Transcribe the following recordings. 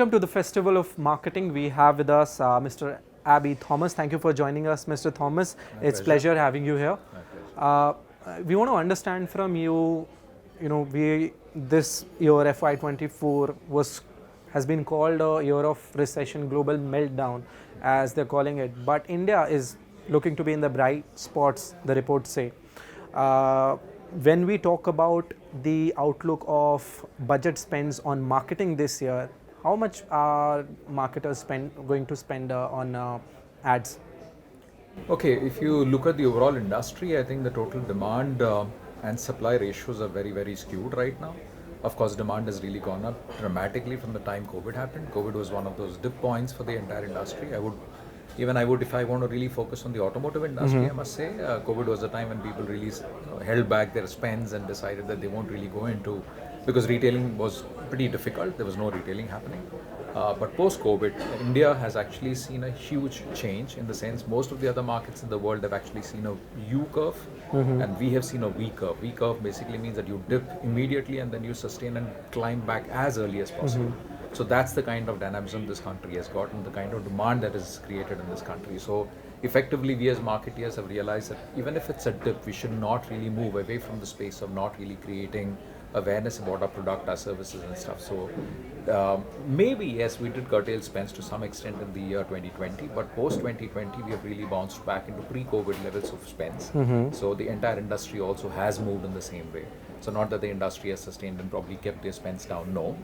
welcome to the Festival of Marketing. We have with us Mr. Abbey Thomas. Thank you for joining us, Mr. Thomas. It's pleasure having you here. We want to understand from you, this year FY24 has been called a year of recession, global meltdown, as they're calling it. But India is looking to be in the bright spots, the reports say. When we talk about the outlook of budget spends on marketing this year, how much are marketers going to spend on ads? Okay, if you look at the overall industry, I think the total demand and supply ratios are very, very skewed right now. Of course, demand has really gone up dramatically from the time COVID happened. COVID was one of those dip points for the entire industry. If I want to really focus on the automotive industry, I must say, COVID was the time when people really held back their spends and decided that they won't really go into, because retailing was pretty difficult. There was no retailing happening. But post-COVID, India has actually seen a huge change in the sense most of the other markets in the world have actually seen a U curve, and we have seen a V curve. V curve basically means that you dip immediately and then you sustain and climb back as early as possible. So that's the kind of dynamism this country has got and the kind of demand that is created in this country. So effectively, we as marketeers have realized that even if it's a dip, we should not really move away from the space of not really creating awareness about our product, our services and stuff. So maybe yes, we did curtail spends to some extent in the year 2020, but post 2020 we have really bounced back into pre-COVID levels of spends. So the entire industry also has moved in the same way. So not that the industry has sustained and probably kept their spends down, no.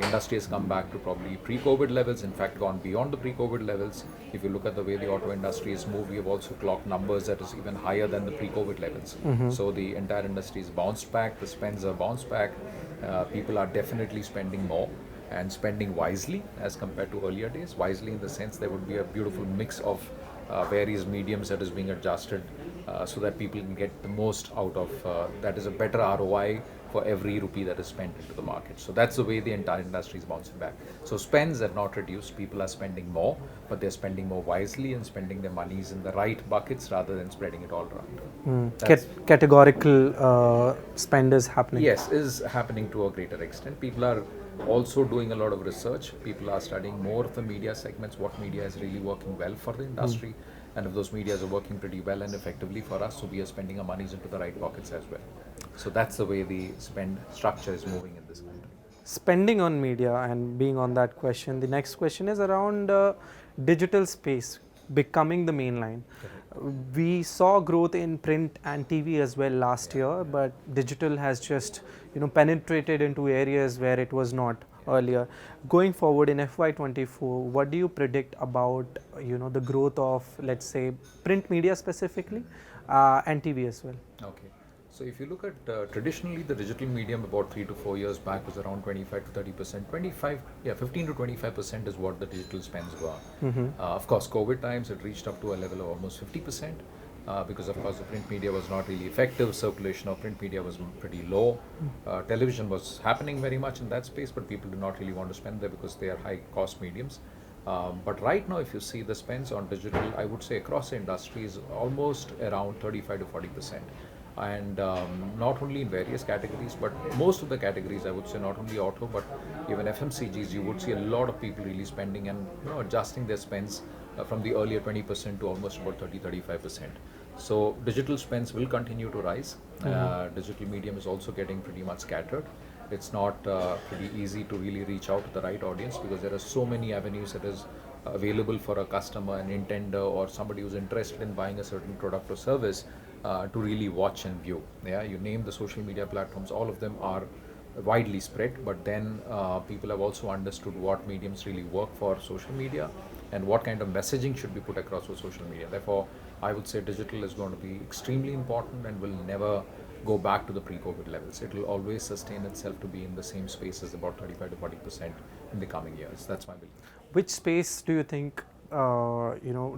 Industry has come back to probably pre-COVID levels, in fact gone beyond the pre-COVID levels. If you look at the way the auto industry has moved, we have also clocked numbers that is even higher than the pre-COVID levels. So the entire industry has bounced back, the spends are bounced back, people are definitely spending more and spending wisely as compared to earlier days. Wisely in the sense there would be a beautiful mix of various mediums that is being adjusted so that people can get the most out of, that is a better ROI for every rupee that is spent into the market. So that's the way the entire industry is bouncing back. So spends have not reduced, people are spending more, but they're spending more wisely and spending their monies in the right buckets rather than spreading it all around. Categorical spend is happening. Yes, is happening to a greater extent. People are also doing a lot of research. People are studying more of the media segments, what media is really working well for the industry. And if those medias are working pretty well and effectively for us, so we are spending our monies into the right pockets as well. So that's the way the spend structure is moving in this country. Spending on media, and being on that question, the next question is around digital space becoming the main line. We saw growth in print and TV as well last year, but digital has just penetrated into areas where it was not earlier. Going forward in FY24, what do you predict about the growth of, let's say, print media specifically and TV as well? Okay. So if you look at traditionally the digital medium about 3 to 4 years back was around 25 to 30%, 15 to 25% is what the digital spends were. Of course, COVID times it reached up to a level of almost 50%. Because of course the print media was not really effective, circulation of print media was pretty low. Television was happening very much in that space, but people do not really want to spend there because they are high cost mediums. But right now if you see the spends on digital, I would say across the industry is almost around 35 to 40%. And not only in various categories, but most of the categories, I would say not only auto, but even FMCGs, you would see a lot of people really spending and adjusting their spends from the earlier 20% to almost about 30-35%. So digital spends will continue to rise. Digital medium is also getting pretty much scattered. It's not pretty easy to really reach out to the right audience because there are so many avenues that is available for a customer, an intender, or somebody who's interested in buying a certain product or service to really watch and view. Yeah, you name the social media platforms, all of them are widely spread, but then people have also understood what mediums really work for social media and what kind of messaging should be put across for social media. Therefore, I would say digital is going to be extremely important and will never go back to the pre-COVID levels. It will always sustain itself to be in the same space as about 35 to 40% in the coming years. That's my belief. Which space do you think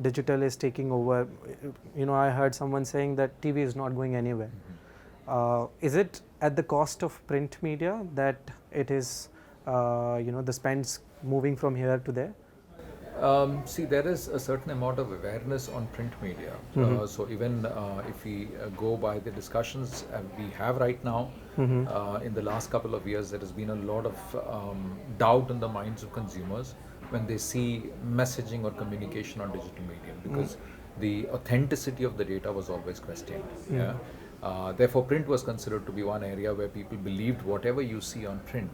digital is taking over? I heard someone saying that TV is not going anywhere. Is it at the cost of print media that it is the spends moving from here to there? See, there is a certain amount of awareness on print media. So even if we go by the discussions we have right now, in the last couple of years, there has been a lot of doubt in the minds of consumers when they see messaging or communication on digital medium, because the authenticity of the data was always questioned. Yeah. Therefore, print was considered to be one area where people believed whatever you see on print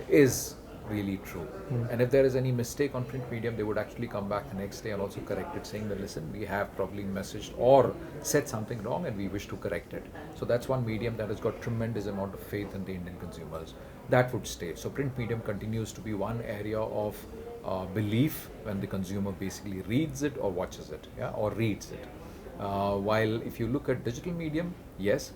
is really true. And if there is any mistake on print medium, they would actually come back the next day and also correct it, saying that listen, we have probably messaged or said something wrong and we wish to correct it. So that's one medium that has got tremendous amount of faith in the Indian consumers. That would stay. So print medium continues to be one area of belief when the consumer basically reads it or watches it, yeah, or reads it. While if you look at digital medium, yes,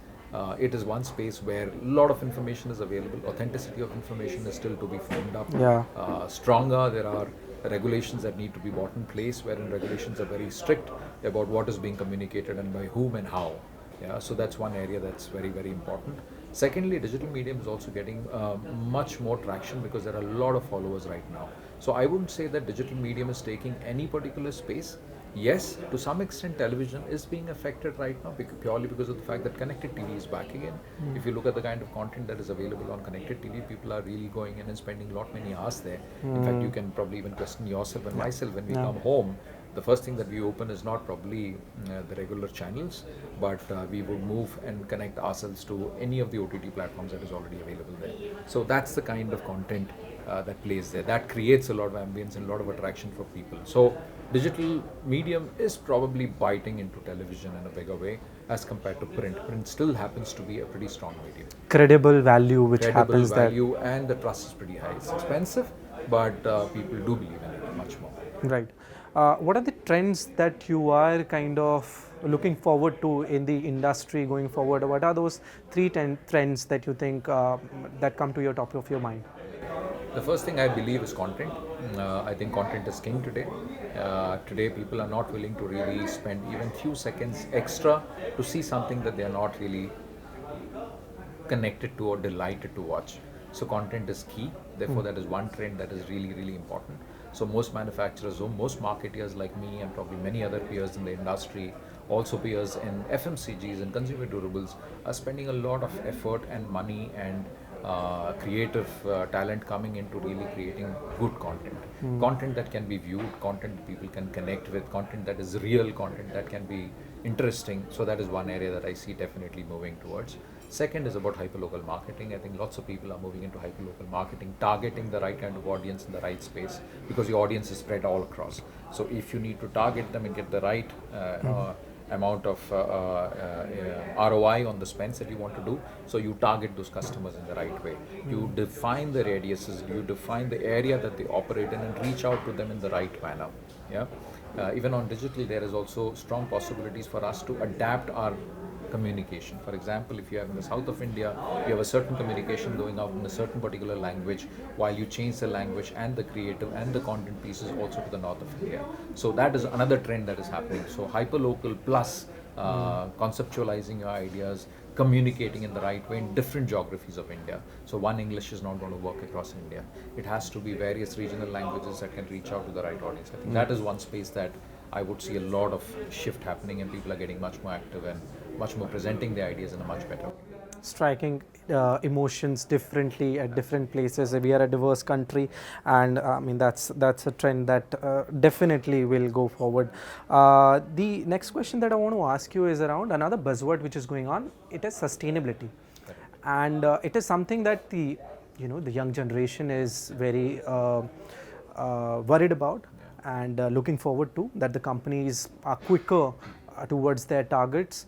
it is one space where a lot of information is available. Authenticity of information is still to be formed up. Yeah. Stronger, there are regulations that need to be brought in place, wherein regulations are very strict about what is being communicated and by whom and how. Yeah, so that's one area that's very, very important. Secondly, digital medium is also getting much more traction because there are a lot of followers right now. So I wouldn't say that digital medium is taking any particular space. Yes, to some extent television is being affected right now purely because of the fact that connected TV is back again. If you look at the kind of content that is available on connected TV, people are really going in and spending many hours there. In fact, you can probably even question yourself and myself when we come home. The first thing that we open is not probably the regular channels, but we would move and connect ourselves to any of the OTT platforms that is already available there. So that's the kind of content that plays there. That creates a lot of ambience and a lot of attraction for people. So digital medium is probably biting into television in a bigger way as compared to print. Print still happens to be a pretty strong medium. Credible value which Credible happens value and the trust is pretty high. It's expensive, but people do believe in it much more. there. Right. What are the trends that you are kind of looking forward to in the industry going forward? What are those three trends that you think that come to your top of your mind? The first thing I believe is content. I think content is king today. Today people are not willing to really spend even few seconds extra to see something that they are not really connected to or delighted to watch. So content is key. Therefore, that is one trend that is really, really important. So most manufacturers or most marketeers like me and probably many other peers in the industry, also peers in FMCGs and consumer durables, are spending a lot of effort and money and creative talent coming into really creating good content. Content that can be viewed, content that people can connect with, content that is real, content that can be interesting. So that is one area that I see definitely moving towards. Second is about hyperlocal marketing. I think lots of people are moving into hyperlocal marketing, targeting the right kind of audience in the right space, because your audience is spread all across. So if you need to target them and get the right amount of ROI on the spends that you want to do, so you target those customers in the right way. You define the radiuses, you define the area that they operate in and reach out to them in the right manner. Yeah. Even on digital, there is also strong possibilities for us to adapt our communication. For example, if you have in the south of India, you have a certain communication going out in a certain particular language, while you change the language and the creative and the content pieces also to the north of India. So that is another trend that is happening. So hyperlocal plus conceptualizing your ideas, communicating in the right way in different geographies of India. So one English is not going to work across India. It has to be various regional languages that can reach out to the right audience. I think that is one space that I would see a lot of shift happening, and people are getting much more active and much more presenting their ideas in a much better way. Striking emotions differently at different places. We are a diverse country, and I mean that's a trend that definitely will go forward. The next question that I want to ask you is around another buzzword which is going on. It is sustainability, and it is something that the young generation is very worried about and looking forward to, that the companies are quicker towards their targets.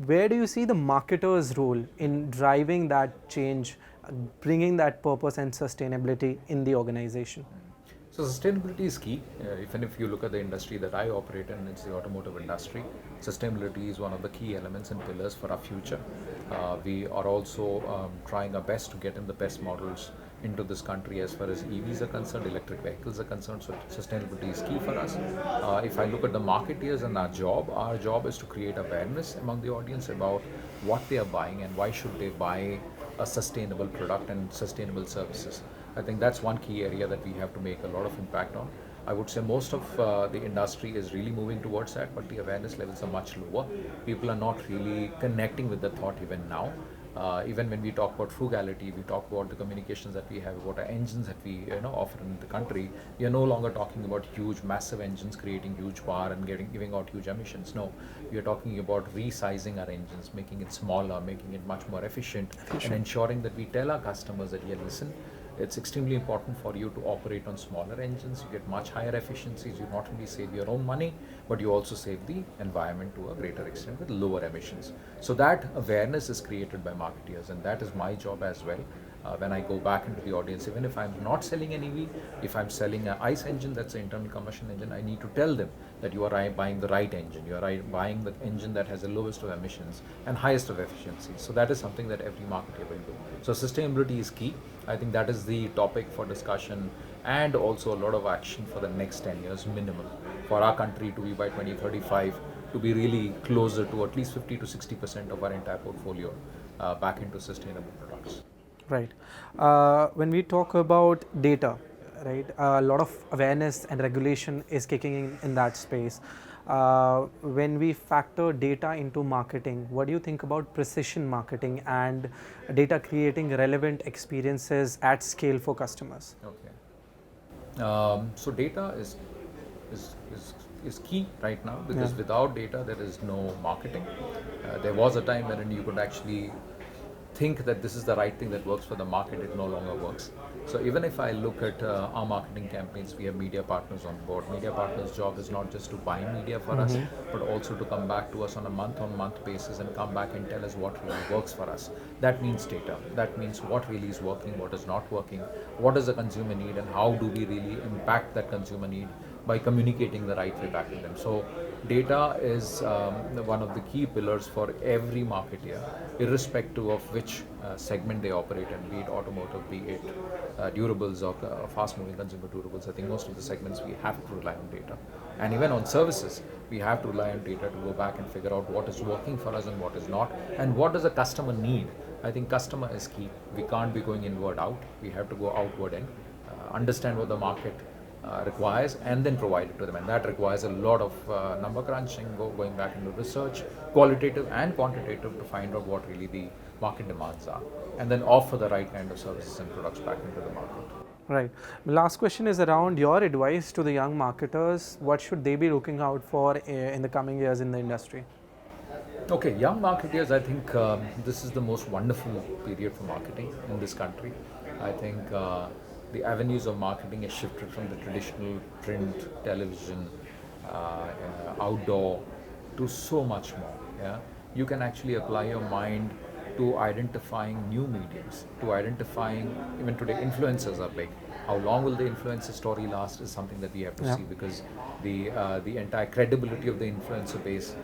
Where do you see the marketer's role in driving that change, bringing that purpose and sustainability in the organization? So sustainability is key. Even if you look at the industry that I operate in, it's the automotive industry. Sustainability is one of the key elements and pillars for our future. We are also trying our best to get in the best models into this country as far as EVs are concerned, electric vehicles are concerned. So sustainability is key for us. If I look at the marketeers and our job is to create awareness among the audience about what they are buying and why should they buy a sustainable product and sustainable services. I think that's one key area that we have to make a lot of impact on. I would say most of the industry is really moving towards that, but the awareness levels are much lower. People are not really connecting with the thought even now. Even when we talk about frugality, we talk about the communications that we have, about our engines that we offer in the country. We are no longer talking about huge, massive engines creating huge power and giving out huge emissions. No, we are talking about resizing our engines, making it smaller, making it much more efficient. And ensuring that we tell our customers that, yeah, listen, it's extremely important for you to operate on smaller engines. You get much higher efficiencies. You not only save your own money, but you also save the environment to a greater extent with lower emissions. So that awareness is created by marketeers, and that is my job as well. When I go back into the audience, even if I'm not selling an EV, if I'm selling an ICE engine, that's an internal combustion engine, I need to tell them that you are buying the right engine. You are buying the engine that has the lowest of emissions and highest of efficiency. So that is something that every marketer will do. So sustainability is key. I think that is the topic for discussion and also a lot of action for the next 10 years minimum for our country to be by 2035 to be really closer to at least 50 to 60% of our entire portfolio back into sustainable products. Right. When we talk about data, right, a lot of awareness and regulation is kicking in that space. When we factor data into marketing, what do you think about precision marketing and data creating relevant experiences at scale for customers? Okay. So data is key right now, because without data there is no marketing. There was a time when you could actually think that this is the right thing that works for the market. It no longer works. So even if I look at our marketing campaigns, we have media partners on board. Media partners' job is not just to buy media for us, but also to come back to us on a month-on-month basis and come back and tell us what really works for us. That means data. That means what really is working, what is not working, what does the consumer need, and how do we really impact that consumer need by communicating the right way back to them. So data is one of the key pillars for every marketer, irrespective of which segment they operate in, be it automotive, be it durables or fast-moving consumer durables. I think most of the segments we have to rely on data. And even on services, we have to rely on data to go back and figure out what is working for us and what is not, and what does the customer need. I think customer is key. We can't be going inward out. We have to go outward in, understand what the market requires, and then provide it to them. And that requires a lot of number crunching, going back into research, qualitative and quantitative, to find out what really the market demands are, and then offer the right kind of services and products back into the market. Right. The last question is around your advice to the young marketers. What should they be looking out for in the coming years in the industry? Okay, young marketeers, I think this is the most wonderful period for marketing in this country. I think the avenues of marketing has shifted from the traditional print, television, outdoor, to so much more. Yeah, you can actually apply your mind to identifying new mediums, to identifying, even today influencers are big. How long will the influencer story last is something that we have to see, because the entire credibility of the influencer base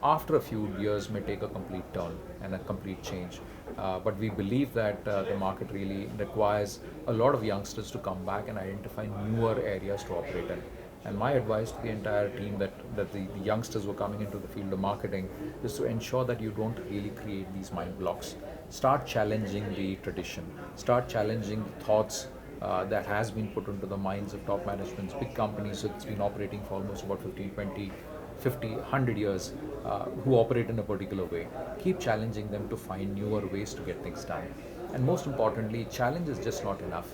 after a few years may take a complete turn and a complete change. But we believe that the market really requires a lot of youngsters to come back and identify newer areas to operate in. And my advice to the entire team, that the youngsters who are coming into the field of marketing, is to ensure that you don't really create these mind blocks. Start challenging the tradition. Start challenging thoughts that has been put into the minds of top managements, big companies that's been operating for almost about 15, 20, 50, 100 years, who operate in a particular way. Keep challenging them to find newer ways to get things done. And most importantly, challenge is just not enough.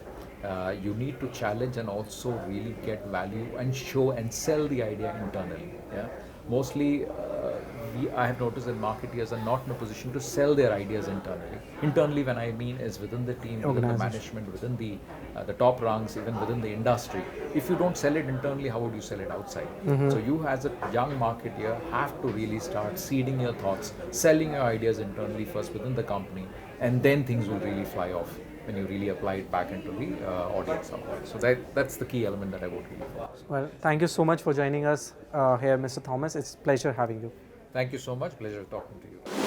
You need to challenge and also really get value and show and sell the idea internally. Yeah? Mostly, I have noticed that marketeers are not in a position to sell their ideas internally. Internally, when I mean, is within the team, within the management, within the top rungs, even within the industry. If you don't sell it internally, how would you sell it outside? So you, as a young marketeer, have to really start seeding your thoughts, selling your ideas internally first within the company, and then things will really fly off when you really apply it back into the audience somewhere. So that's the key element that I would really focus on. Well, thank you so much for joining us here, Mr. Thomas. It's a pleasure having you. Thank you so much. Pleasure talking to you.